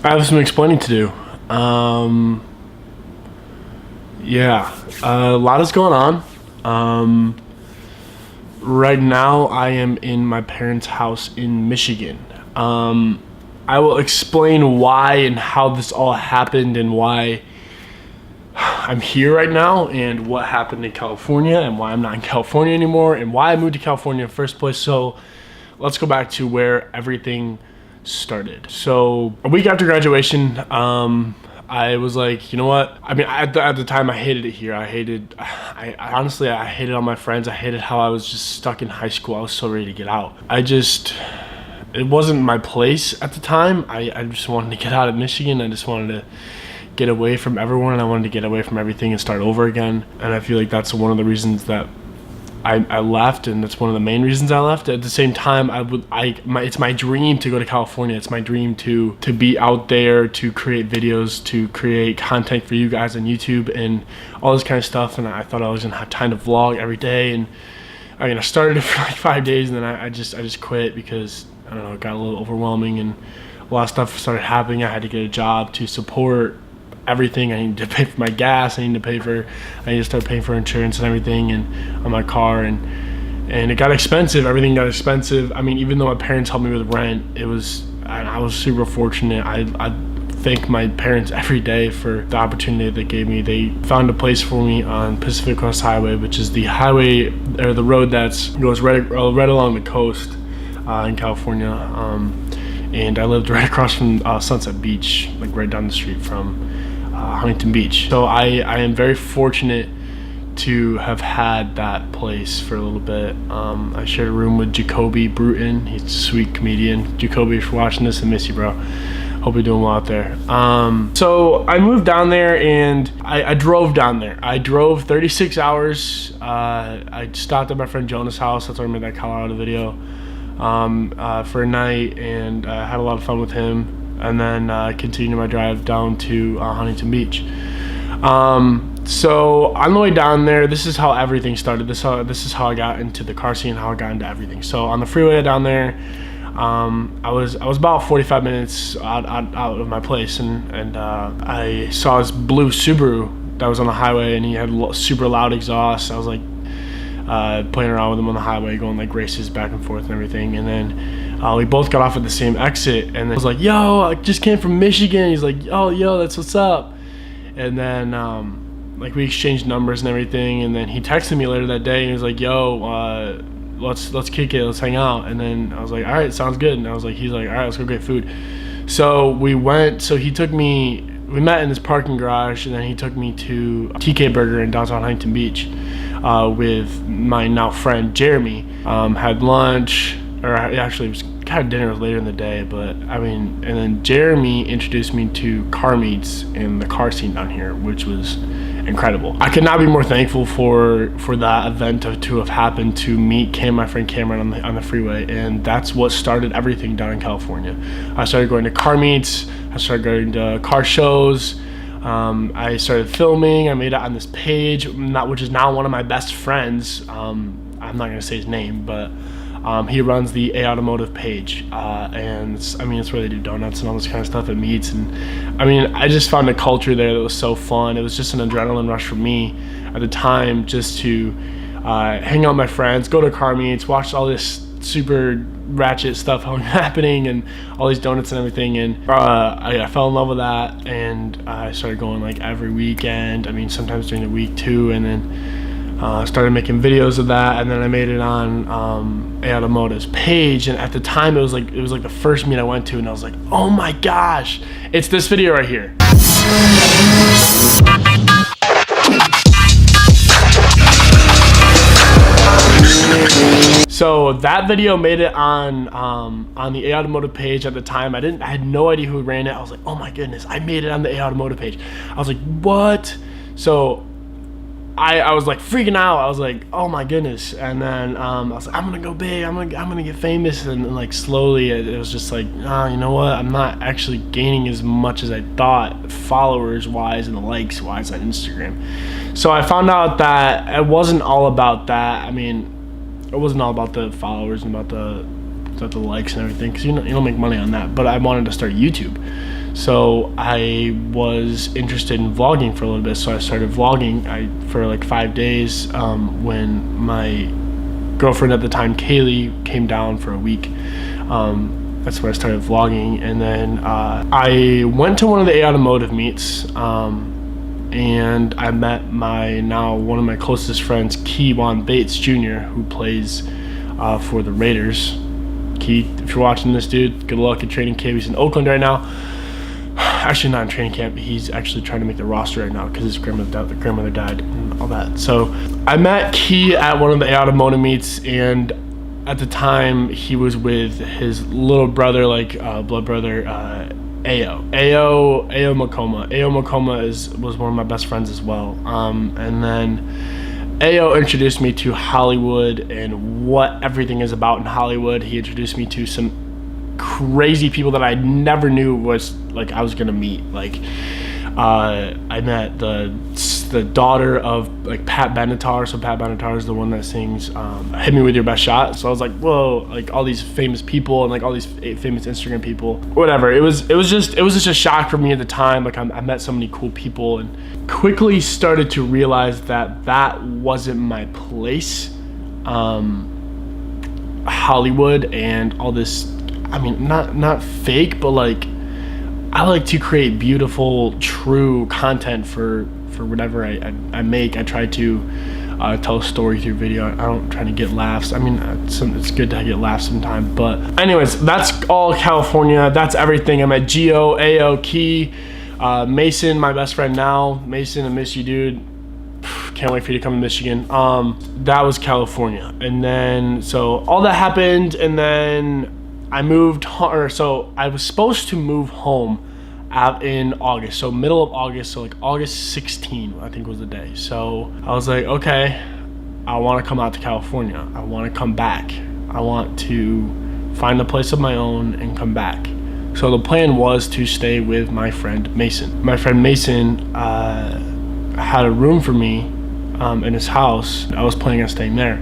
I have some explaining to do. Yeah, a lot is going on. Right now, I am in my parents' house in Michigan. I will explain why and how this all happened and why I'm here right now and what happened in California and why I'm not in California anymore and why I moved to California in the first place. So let's go back to where everything started. So a week after graduation, I was like, you know what? I mean, at the time, I hated it here. I honestly hated all my friends. I hated how I was just stuck in high school. I was so ready to get out. It wasn't my place at the time. I just wanted to get out of Michigan. I just wanted to get away from everyone, and I wanted to get away from everything and start over again. And I feel like that's one of the reasons that I left, and that's one of the main reasons I left. At the same time, it's my dream to go to California. It's my dream to be out there, to create videos, to create content for you guys on YouTube and all this kind of stuff. And I thought I was gonna have time to vlog every day. And I started it for like 5 days, and then I just quit because I don't know, it got a little overwhelming, and a lot of stuff started happening. I had to get a job to support everything. I need to pay for my gas. I need to start paying for insurance and everything, and on my car, and it got expensive. Everything got expensive. I mean, even though my parents helped me with rent, I was super fortunate. I thank my parents every day for the opportunity they gave me. They found a place for me on Pacific Coast Highway, which is the highway or the road that goes right along the coast in California. And I lived right across from Sunset Beach, like right down the street from Huntington Beach. So I am very fortunate to have had that place for a little bit. I shared a room with Jacoby Bruton. He's a sweet comedian. Jacoby, if you're watching this, I miss you, bro. Hope you're doing well out there. So I moved down there, and I drove down there. I drove 36 hours. I stopped at my friend Jonah's house. That's where I made that Colorado video for a night, and had a lot of fun with him. And then continued my drive down to Huntington Beach. So on the way down there, this is how everything started. This is how I got into the car scene, how I got into everything. So on the freeway down there, I was about 45 minutes out of my place, and I saw this blue Subaru that was on the highway, and he had super loud exhaust. I was like playing around with him on the highway, going like races back and forth and everything, and then we both got off at the same exit, and then I was like, yo, I just came from Michigan. He's like, oh, yo, that's what's up. And then like we exchanged numbers and everything, and then he texted me later that day, and he was like, yo, let's kick it, let's hang out. And then I was like, all right, sounds good. And he's like, all right, let's go get food. So we met in this parking garage, and then he took me to TK Burger in downtown Huntington Beach with my now friend Jeremy. Had lunch, or actually it was kind of dinner later in the day, but I mean, and then Jeremy introduced me to car meets and the car scene down here, which was incredible. I could not be more thankful for that event to have happened, to meet my friend Cameron on the freeway, and that's what started everything down in California. I started going to car meets, I started going to car shows, I started filming. I made it on this page, which is now one of my best friends. I'm not gonna say his name, but he runs the A Automotive page, and it's where they do donuts and all this kind of stuff at meets. And I mean, I just found a culture there that was so fun. It was just an adrenaline rush for me at the time, just to hang out with my friends, go to car meets, watch all this super ratchet stuff happening, and all these donuts and everything. And I fell in love with that, and I started going like every weekend. I mean, sometimes during the week too, and then started making videos of that, and then I made it on A Automotive's page. And at the time, it was like the first meet I went to, and I was like, oh my gosh, it's this video right here. So that video made it on the A Automotive page at the time. I had no idea who ran it. I was like, oh my goodness, I made it on the A Automotive page. I was like, what? So I was like freaking out. I was like, oh my goodness. And then I was like, I'm gonna go big, I'm gonna get famous. And like slowly it was just like, oh, you know what, I'm not actually gaining as much as I thought, followers wise and the likes wise on Instagram. So I found out that it wasn't all about that. I mean, it wasn't all about the followers and about the likes and everything, because you don't make money on that. But I wanted to start YouTube. So I was interested in vlogging for a little bit, so I started vlogging for like 5 days when my girlfriend at the time, Kaylee, came down for a week. That's where I started vlogging, and then I went to one of the automotive meets, and I met one of my closest friends, Keywan Bates Jr., who plays for the Raiders. Key, if you're watching this, dude, good luck at training camp. He's in Oakland right now. Actually, not in training camp. He's actually trying to make the roster right now because his grandmother died and all that. So I met Key at one of the automotive meets, and at the time he was with his little brother, like blood brother, Ao Makoma. Ao Makoma was one of my best friends as well. And then Ao introduced me to Hollywood and what everything is about in Hollywood. He introduced me to some crazy people that I never knew was like I was gonna meet. Like I met the daughter of like Pat Benatar. So Pat Benatar is the one that sings "Hit Me With Your Best Shot." So I was like, whoa, like all these famous people and like all these famous Instagram people. Whatever. It was just a shock for me at the time. Like I met so many cool people and quickly started to realize that wasn't my place. Hollywood and all this. I mean, not fake, but like I like to create beautiful, true content for whatever I make. I try to tell a story through video. I don't try to get laughs. I mean, it's good to get laughs sometimes. But anyways, that's all California. That's everything. I met Gio, Ao, Key, Mason, my best friend now. Mason, I miss you, dude. Can't wait for you to come to Michigan. That was California. And then, so all that happened, and then I moved, so I was supposed to move home out in August, so middle of August, so like August 16, I think was the day. So I was like, okay, I want to come out to California. I want to come back. I want to find a place of my own and come back. So the plan was to stay with my friend Mason. My friend Mason had a room for me in his house. I was planning on staying there.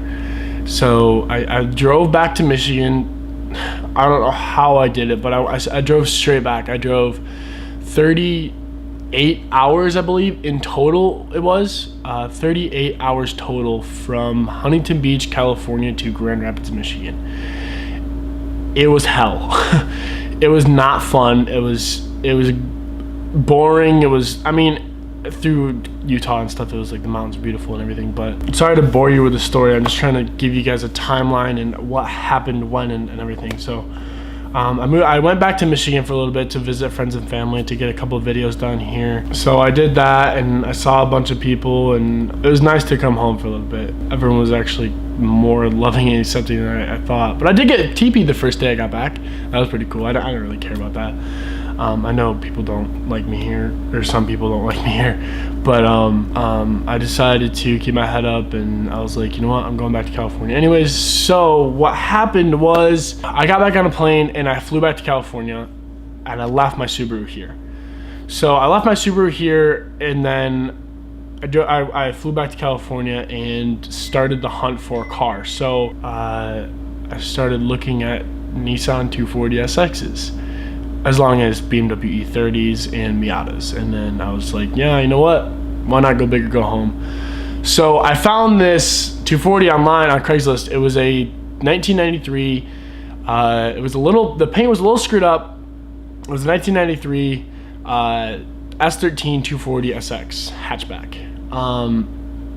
So I drove back to Michigan. I don't know how I did it, but I drove straight back. I drove 38 hours, I believe, in total it was. 38 hours total from Huntington Beach, California to Grand Rapids, Michigan. It was hell. It was not fun. It was boring. It was, I mean, through Utah and stuff, it was like the mountains are beautiful and everything, but sorry to bore you with the story. I'm just trying to give you guys a timeline and what happened when and everything. So I went back to Michigan for a little bit to visit friends and family, to get a couple of videos done here. So I did that, and I saw a bunch of people, and it was nice to come home for a little bit. Everyone was actually more loving and accepting than I thought. But I did get TP'd the first day I got back. That was pretty cool. I don't really care about that. I know people don't like me here, or some people don't like me here, but I decided to keep my head up, and I was like, you know what, I'm going back to California. Anyways, so what happened was I got back on a plane and I flew back to California, and I left my Subaru here. So I left my Subaru here, and then I flew back to California and started the hunt for a car. So I started looking at Nissan 240 SXs, as long as BMW E30s and Miatas. And then I was like, yeah, you know what? Why not go big or go home? So I found this 240 online on Craigslist. It was a 1993. The paint was a little screwed up. It was a 1993 S13 240 SX hatchback.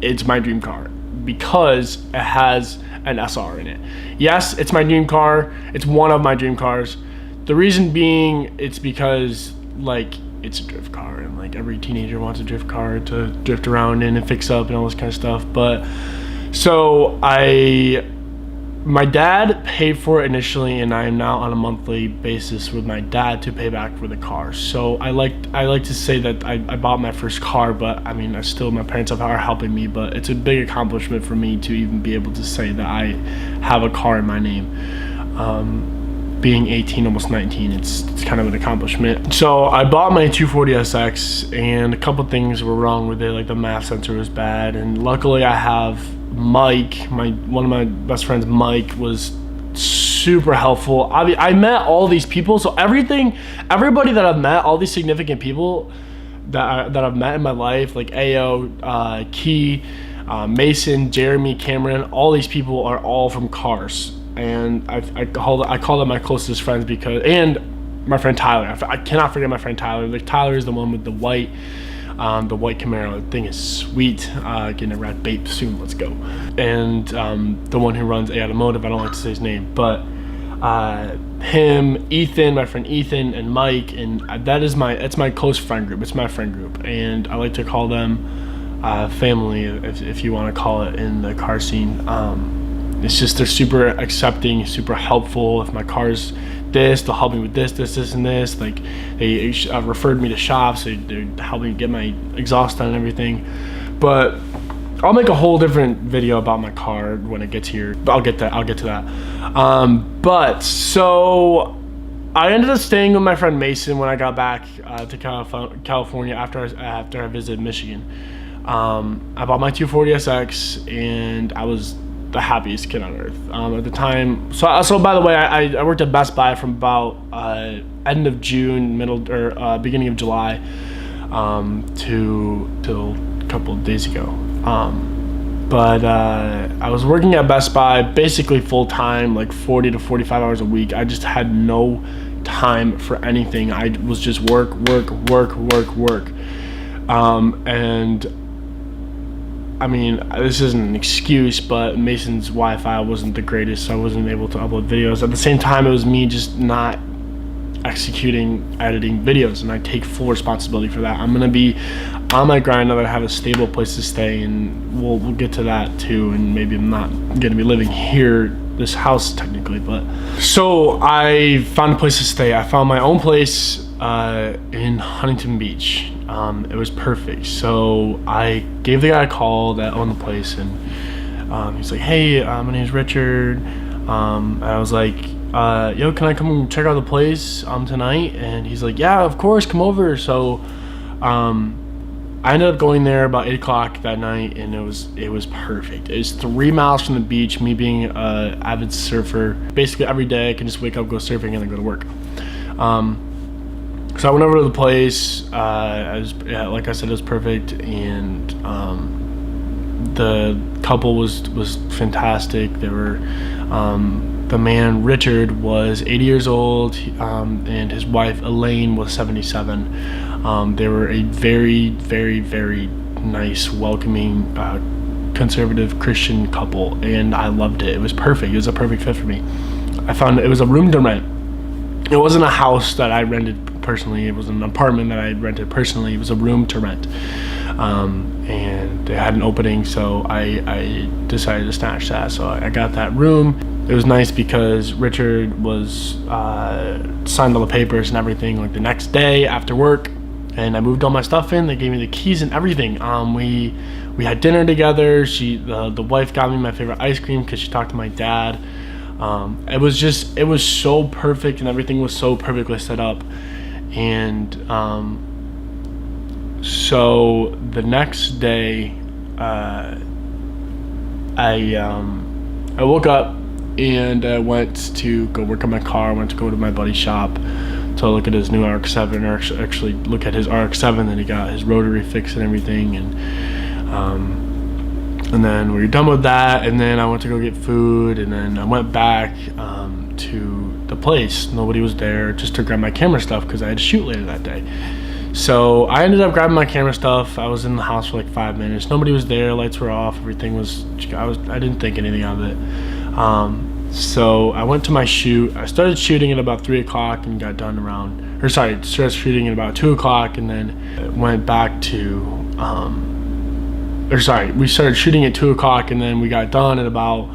It's my dream car because it has an SR in it. Yes, it's my dream car. It's one of my dream cars. The reason being, it's because like it's a drift car, and like every teenager wants a drift car to drift around in and fix up and all this kind of stuff. But so my dad paid for it initially, and I am now on a monthly basis with my dad to pay back for the car. So I like to say that I bought my first car, but I mean, my parents are helping me, but it's a big accomplishment for me to even be able to say that I have a car in my name. Being 18, almost 19, it's kind of an accomplishment. So I bought my 240 SX, and a couple things were wrong with it, like the MAF sensor was bad, and luckily I have Mike, one of my best friends, Mike, was super helpful. I met all these people, so everybody that I've met, all these significant people that I've met in my life, like Ao, Key, Mason, Jeremy, Cameron, all these people are all from cars, and I call them my closest friends and my friend Tyler. I cannot forget my friend Tyler. Like, Tyler is the one with the white Camaro. The thing is sweet. Getting a rat bait soon. Let's go. And the one who runs A Automotive. I don't like to say his name, but him, Ethan, my friend Ethan, and Mike, and it's my close friend group. It's my friend group, and I like to call them family, if you want to call it, in the car scene. It's just they're super accepting, super helpful. If my car's this, they'll help me with this, and this. Like, they referred me to shops. They're helping me get my exhaust done and everything. But I'll make a whole different video about my car when it gets here. But I'll get to that. But so I ended up staying with my friend Mason when I got back to California after I visited Michigan. I bought my 240SX, and I was the happiest kid on earth at the time. So by the way, I worked at Best Buy from about end of June, beginning of July, till a couple of days ago. But I was working at Best Buy basically full time, like 40 to 45 hours a week. I just had no time for anything. I was just work. And I mean, this isn't an excuse, but Mason's Wi-Fi wasn't the greatest, so I wasn't able to upload videos. At the same time, it was me just not editing videos, and I take full responsibility for that. I'm gonna be on my grind now that I have a stable place to stay, and we'll get to that too. And maybe I'm not gonna be living here, this house technically, but so I found a place to stay. I found my own place in Huntington Beach. It was perfect. So I gave the guy a call that owned the place, and he's like, "Hey, my name's Richard." And I was like, "Yo, can I come check out the place tonight?" And he's like, "Yeah, of course, come over." So I ended up going there about 8 o'clock that night, and it was perfect. It's 3 miles from the beach. Me being an avid surfer, basically every day I can just wake up, go surfing, and then go to work. So I went over to the place. Like I said, it was perfect, and the couple was fantastic. They were the man Richard was 80 years old, and his wife Elaine was 77. They were a very, very, very nice, welcoming, conservative Christian couple, and I loved it. It was perfect. It was a perfect fit for me. I found it was a room to rent. It wasn't a house that I rented personally. It was an apartment that I rented personally. It was a room to rent, and they had an opening, so I decided to snatch that. So I got that room. It was nice because Richard was signed all the papers and everything like the next day after work, and I moved all my stuff in. They gave me the keys and everything. We had dinner together. The wife got me my favorite ice cream because she talked to my dad. It was so perfect, and everything was so perfectly set up. And so the next day, I woke up and I went to go work on my car. I went to go to my buddy's shop to look at his new RX-7, or actually look at his RX-7 that he got, his rotary fixed and everything. And then we were done with that, and then I went to go get food, and then I went back to the place. Nobody was there, just to grab my camera stuff because I had to shoot later that day. So I ended up grabbing my camera stuff. I was in the house for like 5 minutes. Nobody was there. Lights were off. Everything was. I didn't think anything of it. So I went to my shoot. I started shooting at about 3 o'clock and got done around. Started shooting at about 2 o'clock, and then went back to. We started shooting at 2 o'clock, and then we got done at about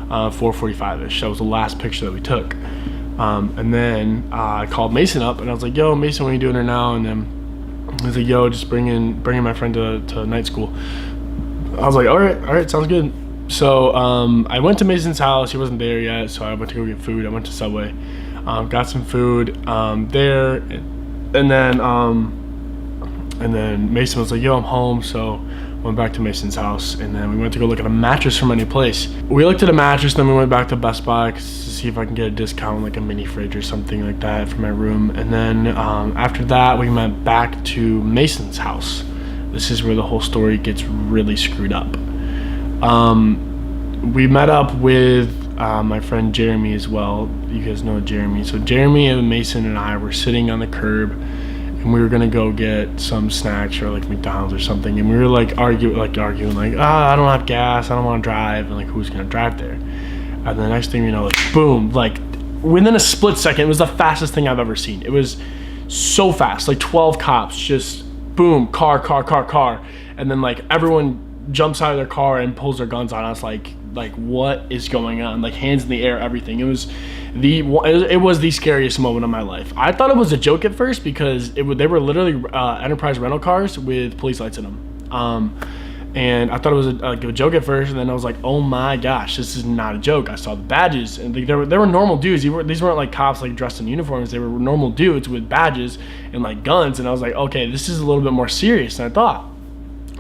4:45ish. That was the last picture that we took. And then I called Mason up, and I was like, "Yo, Mason, what are you doing here now?" And then he was like, "Yo, just bringing my friend to night school." I was like, all right, sounds good. So I went to Mason's house. He wasn't there yet, so I went to go get food. I went to Subway, got some food there, and then Mason was like, "Yo, I'm home." So went back to Mason's house, and then we went to go look at a mattress from any place. We looked at a mattress, then we went back to Best Buy to see if I can get a discount, like a mini fridge or something like that for my room. And then after that, we went back to Mason's house. This is where the whole story gets really screwed up. We met up with my friend Jeremy as well. You guys know Jeremy. So Jeremy and Mason and I were sitting on the curb, and we were gonna go get some snacks or like McDonald's or something, and we were like arguing like I don't have gas, I don't want to drive, and like who's gonna drive there? And the next thing you know, like boom, like within a split second, it was the fastest thing I've ever seen. It was so fast, like 12 cops, just boom, car, and then like everyone jumps out of their car and pulls their guns on us, like what is going on? Like hands in the air, everything. It was the scariest moment of my life. I thought it was a joke at first because they were literally Enterprise rental cars with police lights in them. And I thought it was a joke at first, and then I was like, oh my gosh, this is not a joke. I saw the badges, and they were normal dudes. These weren't like cops like dressed in uniforms. They were normal dudes with badges and like guns, and I was like, okay, this is a little bit more serious than I thought.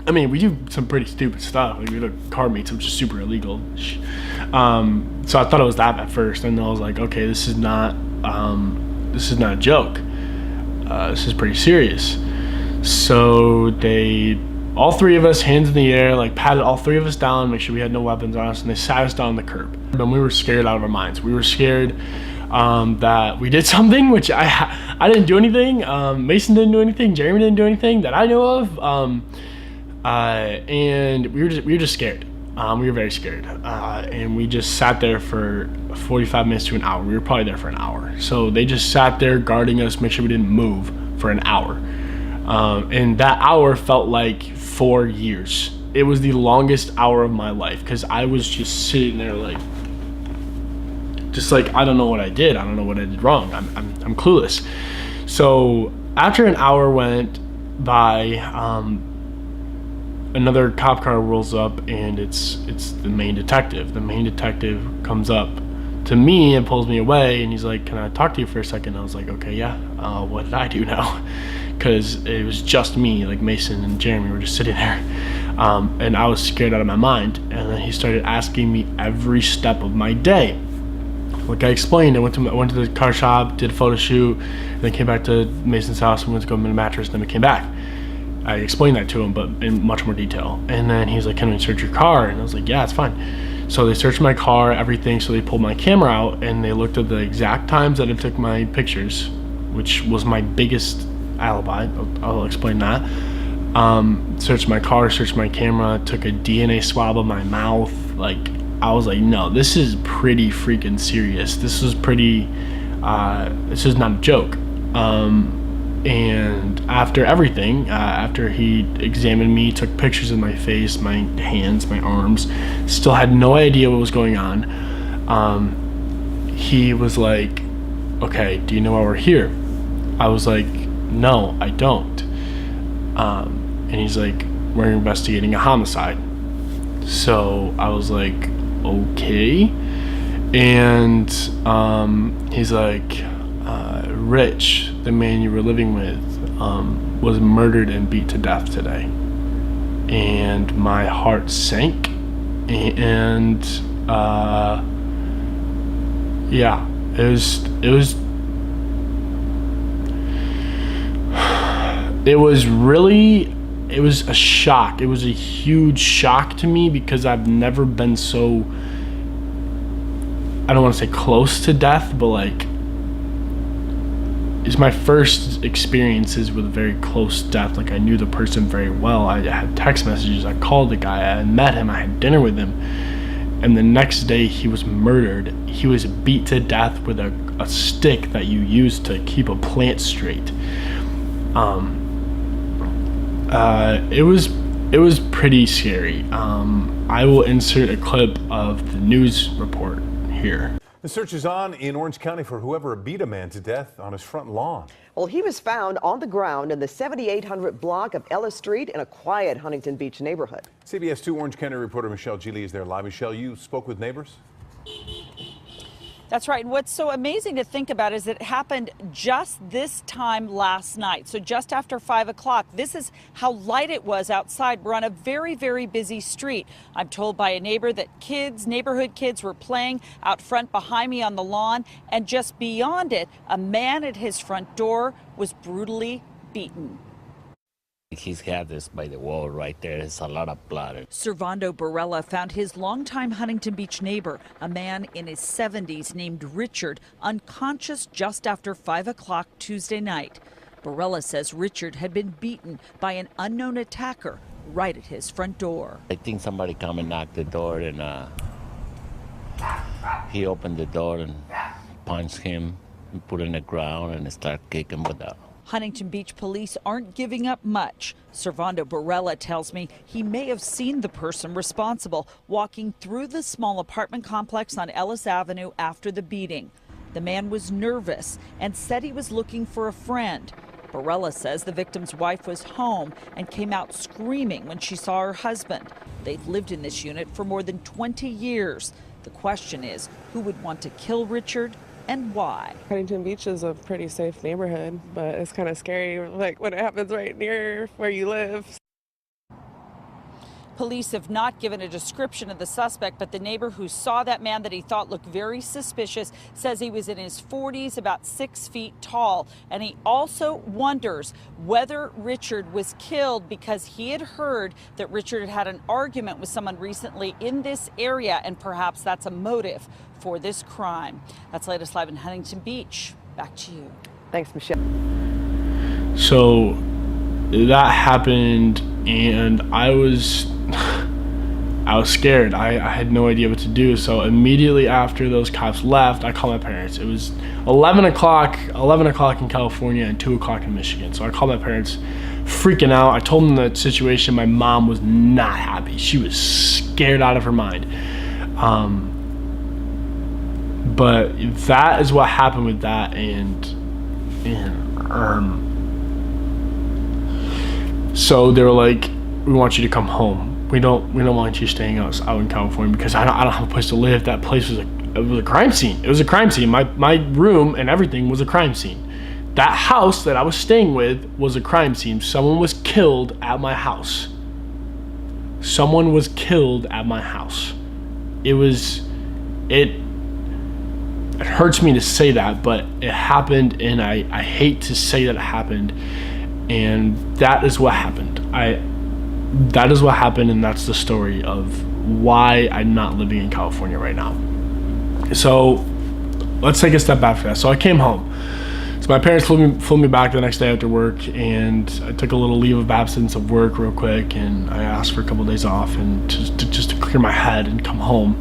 I mean, we do some pretty stupid stuff. Like we do car meets, which is super illegal. So I thought it was that at first, and I was like, okay, this is not a joke. This is pretty serious. So all three of us, hands in the air, like patted all three of us down, make sure we had no weapons on us, and they sat us down on the curb. And we were scared out of our minds. We were scared that we did something, which I didn't do anything. Mason didn't do anything. Jeremy didn't do anything that I know of. And we were just scared. We were very scared. And we just sat there for 45 minutes to an hour. We were probably there for an hour. So they just sat there guarding us, make sure we didn't move for an hour. And that hour felt like 4 years. It was the longest hour of my life because I was just sitting there like I don't know what I did. I don't know what I did wrong. I'm clueless. So after an hour went by, another cop car rolls up, and it's the main detective. The main detective comes up to me and pulls me away, and he's like, can I talk to you for a second? I was like, okay, yeah. What did I do now? Because it was just me, like Mason and Jeremy were just sitting there, and I was scared out of my mind. And then he started asking me every step of my day. Like I explained, I went to the car shop, did a photo shoot, and then came back to Mason's house and went to go get a mattress, and then we came back. I explained that to him, but in much more detail. And then he was like, can we search your car? And I was like, yeah, it's fine. So they searched my car, everything. So they pulled my camera out, and they looked at the exact times that I took my pictures, which was my biggest alibi. I'll explain that. Searched my car, searched my camera, took a DNA swab of my mouth. Like, I was like, no, this is pretty freaking serious. This is not a joke. And after everything, after he examined me, took pictures of my face, my hands, my arms, still had no idea what was going on, he was like, okay, do you know why we're here? I was like, no, I don't. And he's like, we're investigating a homicide. So I was like, okay. And he's like, Rich, the man you were living with, was murdered and beat to death today. And my heart sank. And yeah, it was a shock. It was a huge shock to me because I've never been so, I don't want to say close to death, but like, it's my first experiences with very close death. Like I knew the person very well. I had text messages. I called the guy. I met him. I had dinner with him. And the next day he was murdered. He was beat to death with a stick that you use to keep a plant straight. It was pretty scary. I will insert a clip of the news report here. The search is on in Orange County for whoever beat a man to death on his front lawn. Well, he was found on the ground in the 7800 block of Ellis Street in a quiet Huntington Beach neighborhood. CBS 2 Orange County reporter Michelle Geely is there live. Michelle, you spoke with neighbors? That's right. And what's so amazing to think about is it happened just this time last night. So just after 5 o'clock. This is how light it was outside. We're on a very, very busy street. I'm told by a neighbor that neighborhood kids were playing out front behind me on the lawn. And just beyond it, a man at his front door was brutally beaten. He's had this by the wall right there. There's a lot of blood. Servando Barella found his longtime Huntington Beach neighbor, a man in his 70s named Richard, unconscious just after 5 o'clock Tuesday night. Barella says Richard had been beaten by an unknown attacker right at his front door. I think somebody come and knocked the door, and he opened the door and punched him and put him on the ground and started kicking with that. Huntington Beach police aren't giving up much. Servando Barella tells me he may have seen the person responsible walking through the small apartment complex on Ellis Avenue after the beating. The man was nervous and said he was looking for a friend. Barella says the victim's wife was home and came out screaming when she saw her husband. They've lived in this unit for more than 20 years. The question is, who would want to kill Richard and why? Huntington Beach is a pretty safe neighborhood, but it's kind of scary, like when it happens right near where you live. Police have not given a description of the suspect, but the neighbor who saw that man that he thought looked very suspicious says he was in his 40s, about 6 feet tall. And he also wonders whether Richard was killed because he had heard that Richard had had an argument with someone recently in this area, and perhaps that's a motive for this crime. That's latest live in Huntington Beach. Back to you. Thanks, Michelle. So that happened, and I was scared. I had no idea what to do. So immediately after those cops left, I called my parents. It was 11 o'clock in California and 2 o'clock in Michigan. So I called my parents, freaking out. I told them the situation. My mom was not happy. She was scared out of her mind. But that is what happened with that, so they were like, we want you to come home. We don't want you staying out in California because I don't have a place to live. That place was a crime scene. It was a crime scene. My room and everything was a crime scene. That house that I was staying with was a crime scene. Someone was killed at my house. Someone was killed at my house. It hurts me to say that, but it happened, and I hate to say that it happened. And that is what happened. That is what happened, and that's the story of why I'm not living in California right now. So let's take a step back for that. So I came home. So my parents flew me back the next day after work, and I took a little leave of absence of work real quick, and I asked for a couple of days off and just to clear my head and come home.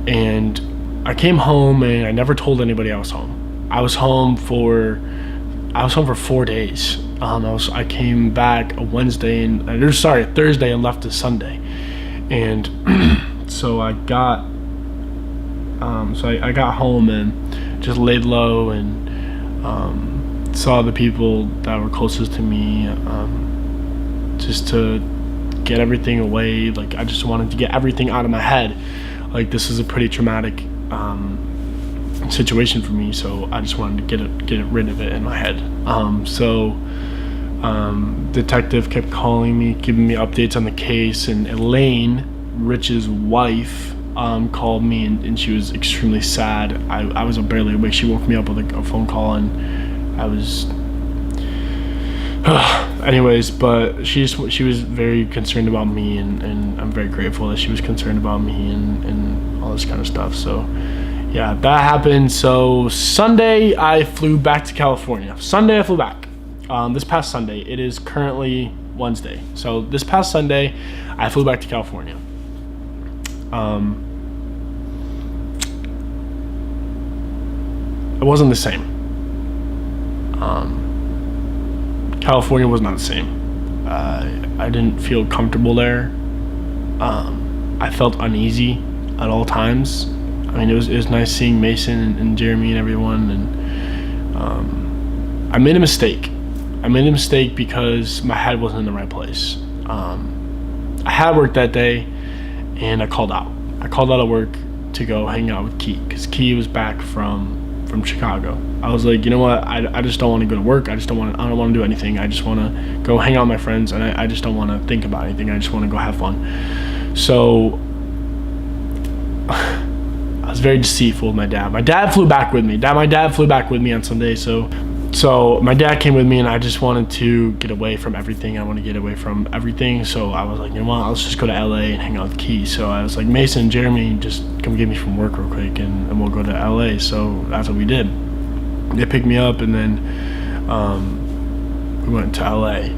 And I came home, and I never told anybody I was home. I was home for 4 days. I came back a Thursday and left a Sunday, and so I got home and just laid low and saw the people that were closest to me, just to get everything away. Like, I just wanted to get everything out of my head. Like, this is a pretty traumatic situation for me, so I just wanted to get rid of it in my head. Detective kept calling me, giving me updates on the case, and Elaine, Rich's wife, called me, and she was extremely sad. I was barely awake. She woke me up with a phone call, and I was anyways, but she was very concerned about me, and I'm very grateful that she was concerned about me and all this kind of stuff. So yeah, that happened. So Sunday I flew back to California. Sunday I flew back. This past Sunday. It is currently Wednesday. So this past Sunday I flew back to California. It wasn't the same. California was not the same. I didn't feel comfortable there. I felt uneasy at all times. I mean, it was nice seeing Mason and Jeremy and everyone, and I made a mistake. I made a mistake because my head wasn't in the right place. I had work that day, and I called out. I called out of work to go hang out with Key, because Key was back from Chicago. I was like, you know what, I just don't want to go to work. I don't want to do anything. I just want to go hang out with my friends, and I just don't want to think about anything. I just want to go have fun. So I was very deceitful with my dad. My dad flew back with me. My dad flew back with me on Sunday. So my dad came with me, and I just wanted to get away from everything. I want to get away from everything. So I was like, you know what, let's just go to LA and hang out with Key. So I was like, Mason, Jeremy, just come get me from work real quick, and we'll go to LA. So that's what we did. They picked me up, and then we went to LA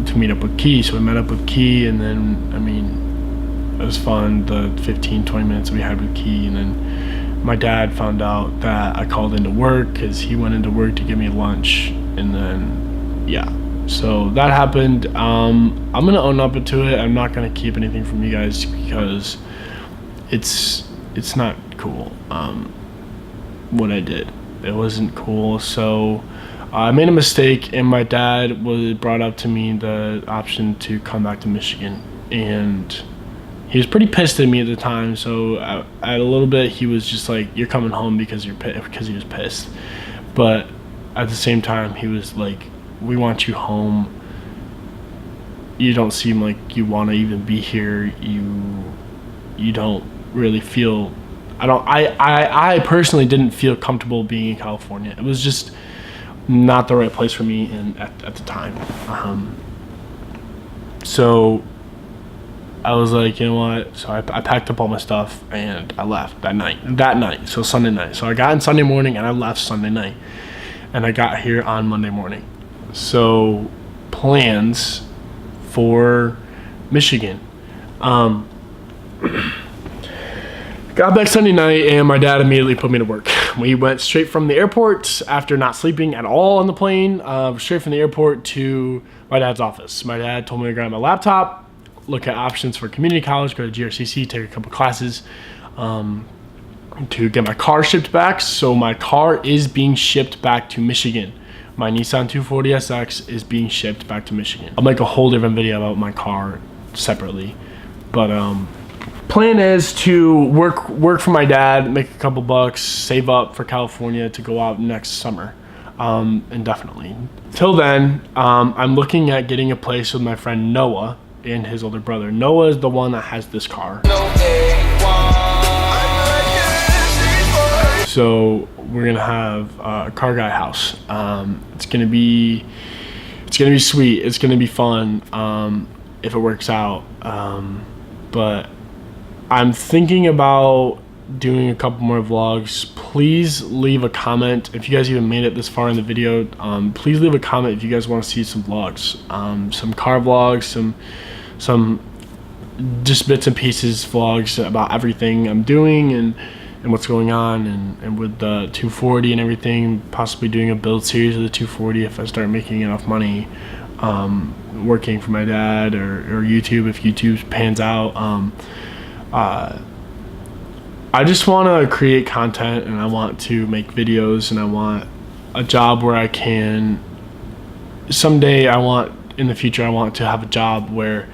to meet up with Key. So we met up with Key, and then, I mean, it was fun, the 15-20 minutes we had with Key. And then my dad found out that I called into work because he went into work to give me lunch. And then, yeah, so that happened. I'm gonna own up to it. I'm not gonna keep anything from you guys because it's not cool. What I did, it wasn't cool. So I made a mistake, and my dad brought up to me the option to come back to Michigan, and he was pretty pissed at me at the time. So at a little bit, he was just like, "You're coming home because he was pissed." But at the same time, he was like, "We want you home. You don't seem like you want to even be here. You don't really feel." I personally didn't feel comfortable being in California. It was just not the right place for me at the time. So I was like, you know what? So I packed up all my stuff and I left that night. So Sunday night. So I got in Sunday morning and I left Sunday night. And I got here on Monday morning. So plans for Michigan. Got back Sunday night, and my dad immediately put me to work. We went straight from the airport after not sleeping at all on the plane, straight from the airport to my dad's office. My dad told me to grab my laptop, look at options for community college, go to GRCC, take a couple classes, to get my car shipped back. So my car is being shipped back to Michigan. My Nissan 240SX is being shipped back to Michigan. I'll make a whole different video about my car separately, but plan is to work for my dad, make a couple bucks, save up for California to go out next summer, indefinitely. Till then, I'm looking at getting a place with my friend Noah and his older brother. Noah is the one that has this car. So we're gonna have a car guy house. It's gonna be sweet. It's gonna be fun if it works out. But I'm thinking about doing a couple more vlogs. Please leave a comment if you guys even made it this far in the video. Please leave a comment if you guys want to see some vlogs, some car vlogs, some just bits and pieces vlogs about everything I'm doing and what's going on, and with the 240 and everything, possibly doing a build series of the 240 if I start making enough money, working for my dad or YouTube if YouTube pans out. I just want to create content, and I want to make videos, and I want a job where I can someday, in the future I want to have a job where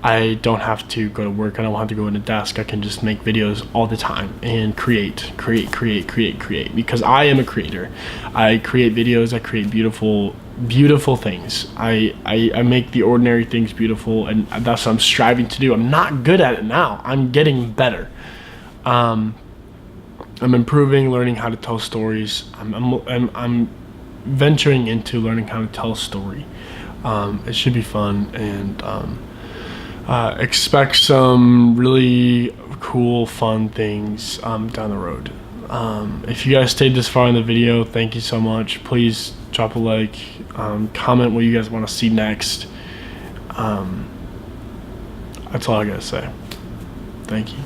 I don't have to go to work. I don't have to go in a desk. I can just make videos all the time and create, because I am a creator. I create videos. I create beautiful things. I make the ordinary things beautiful, and that's what I'm striving to do. I'm not good at it now. I'm getting better. I'm improving, learning how to tell stories. I'm venturing into learning how to tell a story. It should be fun, and expect some really cool, fun things down the road. If you guys stayed this far in the video, thank you so much. Please drop a like, comment what you guys want to see next. That's all I gotta say. Thank you.